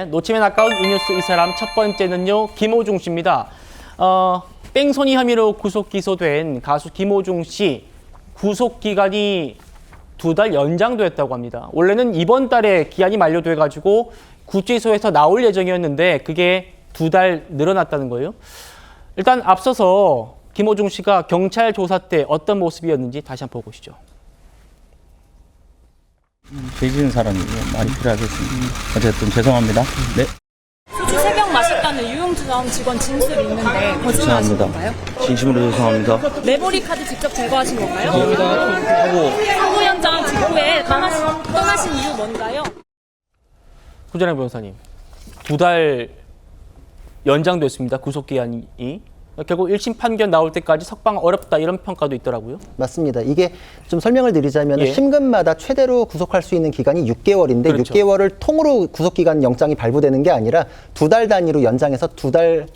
네, 놓치면 아까운 이 뉴스 이 사람 첫 번째는요, 김호중 씨입니다. 뺑소니 혐의로 구속 기소된 가수 김호중 씨 구속 기간이 2달 연장됐다고 합니다. 원래는 이번 달에 기한이 만료돼가지고 구치소에서 나올 예정이었는데 그게 2달 늘어났다는 거예요. 일단 앞서서 김호중 씨가 경찰 조사 때 어떤 모습이었는지 다시 한번 보고 보시죠. 죄지은 사람이 말이 필요하겠습니다. 어쨌든 죄송합니다. 네. 소주 3병 마셨다는 유흥주점 직원 진술이 있는데 거짓말하신 건가요? 진심으로 죄송합니다. 메모리 카드 직접 제거하신 건가요? 하고 사고 현장 직후에 떠나신 이유 뭔가요? 구전영 변호사님, 2달 연장됐습니다. 구속기한이. 결국 1심 판결 나올 때까지 석방 어렵다 이런 평가도 있더라고요. 맞습니다. 이게 좀 설명을 드리자면 예. 심근마다 최대로 구속할 수 있는 기간이 6개월인데 그렇죠. 6개월을 통으로 구속기간 영장이 발부되는 게 아니라 2달 단위로 연장해서 2달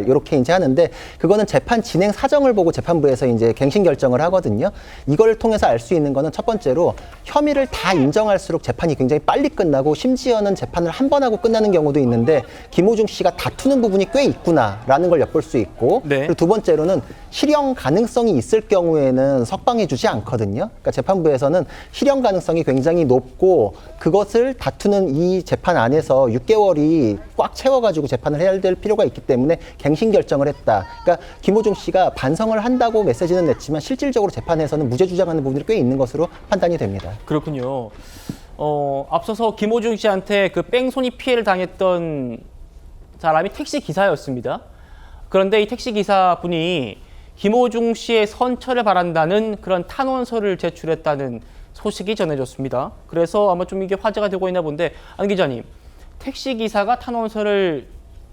이렇게 이제 하는데 그거는 재판 진행 사정을 보고 재판부에서 이제 갱신 결정을 하거든요. 이걸 통해서 알 수 있는 거는 첫 번째로 혐의를 다 인정할수록 재판이 굉장히 빨리 끝나고 심지어는 재판을 한 번 하고 끝나는 경우도 있는데 김호중 씨가 다투는 부분이 꽤 있구나라는 걸 엿볼 수 있고 네. 그리고 두 번째로는 실형 가능성이 있을 경우에는 석방해 주지 않거든요. 그러니까 재판부에서는 실형 가능성이 굉장히 높고 그것을 다투는 이 재판 안에서 6개월이 꽉 채워가지고 재판을 해야 될 필요가 있기 때문에 갱신 결정을 했다. 그러니까 김호중 씨가 반성을 한다고 메시지는 냈지만 실질적으로 재판에서는 무죄 주장하는 부분들이 꽤 있는 것으로 판단이 됩니다. 그렇군요. 앞서서 김호중 씨한테 그 뺑소니 피해를 당했던 사람이 택시 기사였습니다. 그런데 이 택시 기사분이 김호중 씨의 선처를 바란다는 그런 탄원서를 제출했다는 소식이 전해졌습니다. 그래서 아마 좀 이게 화제가 되고 있나 본데, 안 기자님, 택시 기사가 탄원서를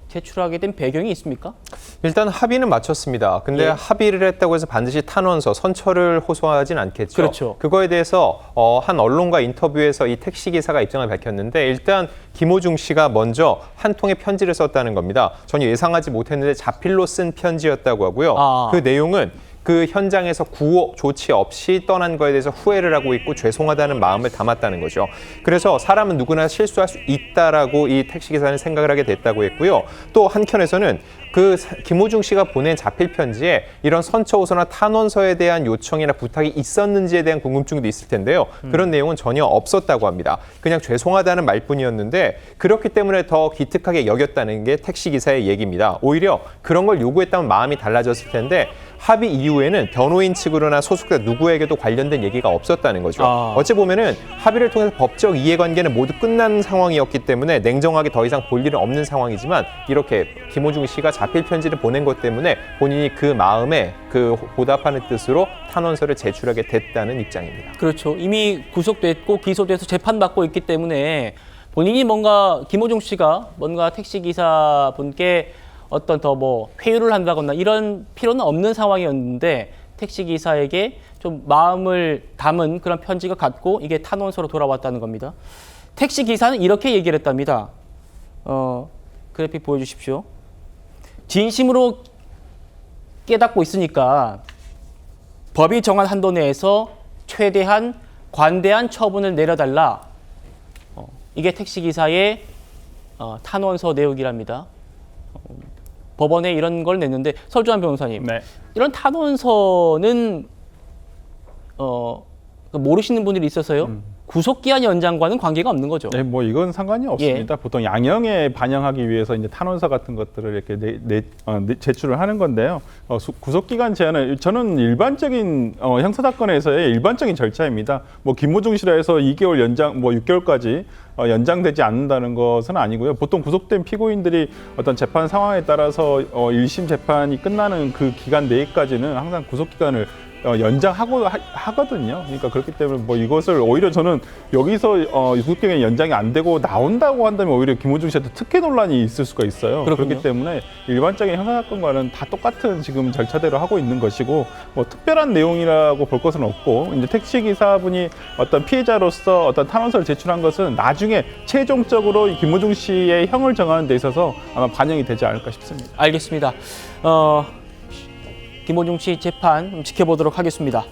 제출하게 된 배경이 있습니까? 일단 합의는 마쳤습니다. 근데 예. 합의를 했다고 해서 반드시 탄원서, 선처를 호소하진 않겠죠. 그렇죠. 그거에 대해서 한 언론과 인터뷰에서 이 택시기사가 입장을 밝혔는데 일단 김호중 씨가 먼저 한 통의 편지를 썼다는 겁니다. 전혀 예상하지 못했는데 자필로 쓴 편지였다고 하고요. 그 내용은 그 현장에서 구호 조치 없이 떠난 거에 대해서 후회를 하고 있고 죄송하다는 마음을 담았다는 거죠. 그래서 사람은 누구나 실수할 수 있다라고 이 택시기사는 생각을 하게 됐다고 했고요. 또 한켠에서는 그 김호중 씨가 보낸 자필 편지에 이런 선처 호소나 탄원서에 대한 요청이나 부탁이 있었는지에 대한 궁금증도 있을 텐데요. 그런 내용은 전혀 없었다고 합니다. 그냥 죄송하다는 말뿐이었는데 그렇기 때문에 더 기특하게 여겼다는 게 택시기사의 얘기입니다. 오히려 그런 걸 요구했다면 마음이 달라졌을 텐데 합의 이후에는 변호인 측으로나 소속자 누구에게도 관련된 얘기가 없었다는 거죠. 어찌 보면은 합의를 통해서 법적 이해관계는 모두 끝난 상황이었기 때문에 냉정하게 더 이상 볼 일은 없는 상황이지만 이렇게 김호중 씨가 자필 편지를 보낸 것 때문에 본인이 그 마음에 그 보답하는 뜻으로 탄원서를 제출하게 됐다는 입장입니다. 그렇죠. 이미 구속됐고 기소돼서 재판받고 있기 때문에 본인이 뭔가 김호중 씨가 뭔가 택시기사 분께 어떤 더 뭐 회유를 한다거나 이런 필요는 없는 상황이었는데 택시기사에게 좀 마음을 담은 그런 편지가 갔고 이게 탄원서로 돌아왔다는 겁니다. 택시기사는 이렇게 얘기를 했답니다. 그래픽 보여주십시오. 진심으로 깨닫고 있으니까 법이 정한 한도 내에서 최대한 관대한 처분을 내려달라. 이게 택시기사의 탄원서 내용이랍니다. 법원에 이런 걸 냈는데 설주환 변호사님, 네. 이런 탄원서는 모르시는 분들이 있어서요. 구속기한 연장과는 관계가 없는 거죠. 네, 뭐 이건 상관이 없습니다. 보통 양형에 반영하기 위해서 이제 탄원서 같은 것들을 이렇게 제출을 하는 건데요. 구속기간 제한은 저는 일반적인 형사사건에서의 일반적인 절차입니다. 뭐 김호중 씨라 해서 2개월 연장, 뭐 6개월까지 연장되지 않는다는 것은 아니고요. 보통 구속된 피고인들이 어떤 재판 상황에 따라서 1심 재판이 끝나는 그 기간 내까지는 항상 구속기간을 연장하고 하거든요. 그러니까 그렇기 때문에 뭐 이것을 오히려 저는 여기서 구속기간이 연장이 안 되고 나온다고 한다면 오히려 김호중 씨한테 특혜 논란이 있을 수가 있어요. 그렇군요. 그렇기 때문에 일반적인 형사사건과는 다 똑같은 지금 절차대로 하고 있는 것이고 뭐 특별한 내용이라고 볼 것은 없고 이제 택시기사분이 어떤 피해자로서 어떤 탄원서를 제출한 것은 나중에 최종적으로 김호중 씨의 형을 정하는 데 있어서 아마 반영이 되지 않을까 싶습니다. 알겠습니다. 김호중 씨 재판 지켜보도록 하겠습니다.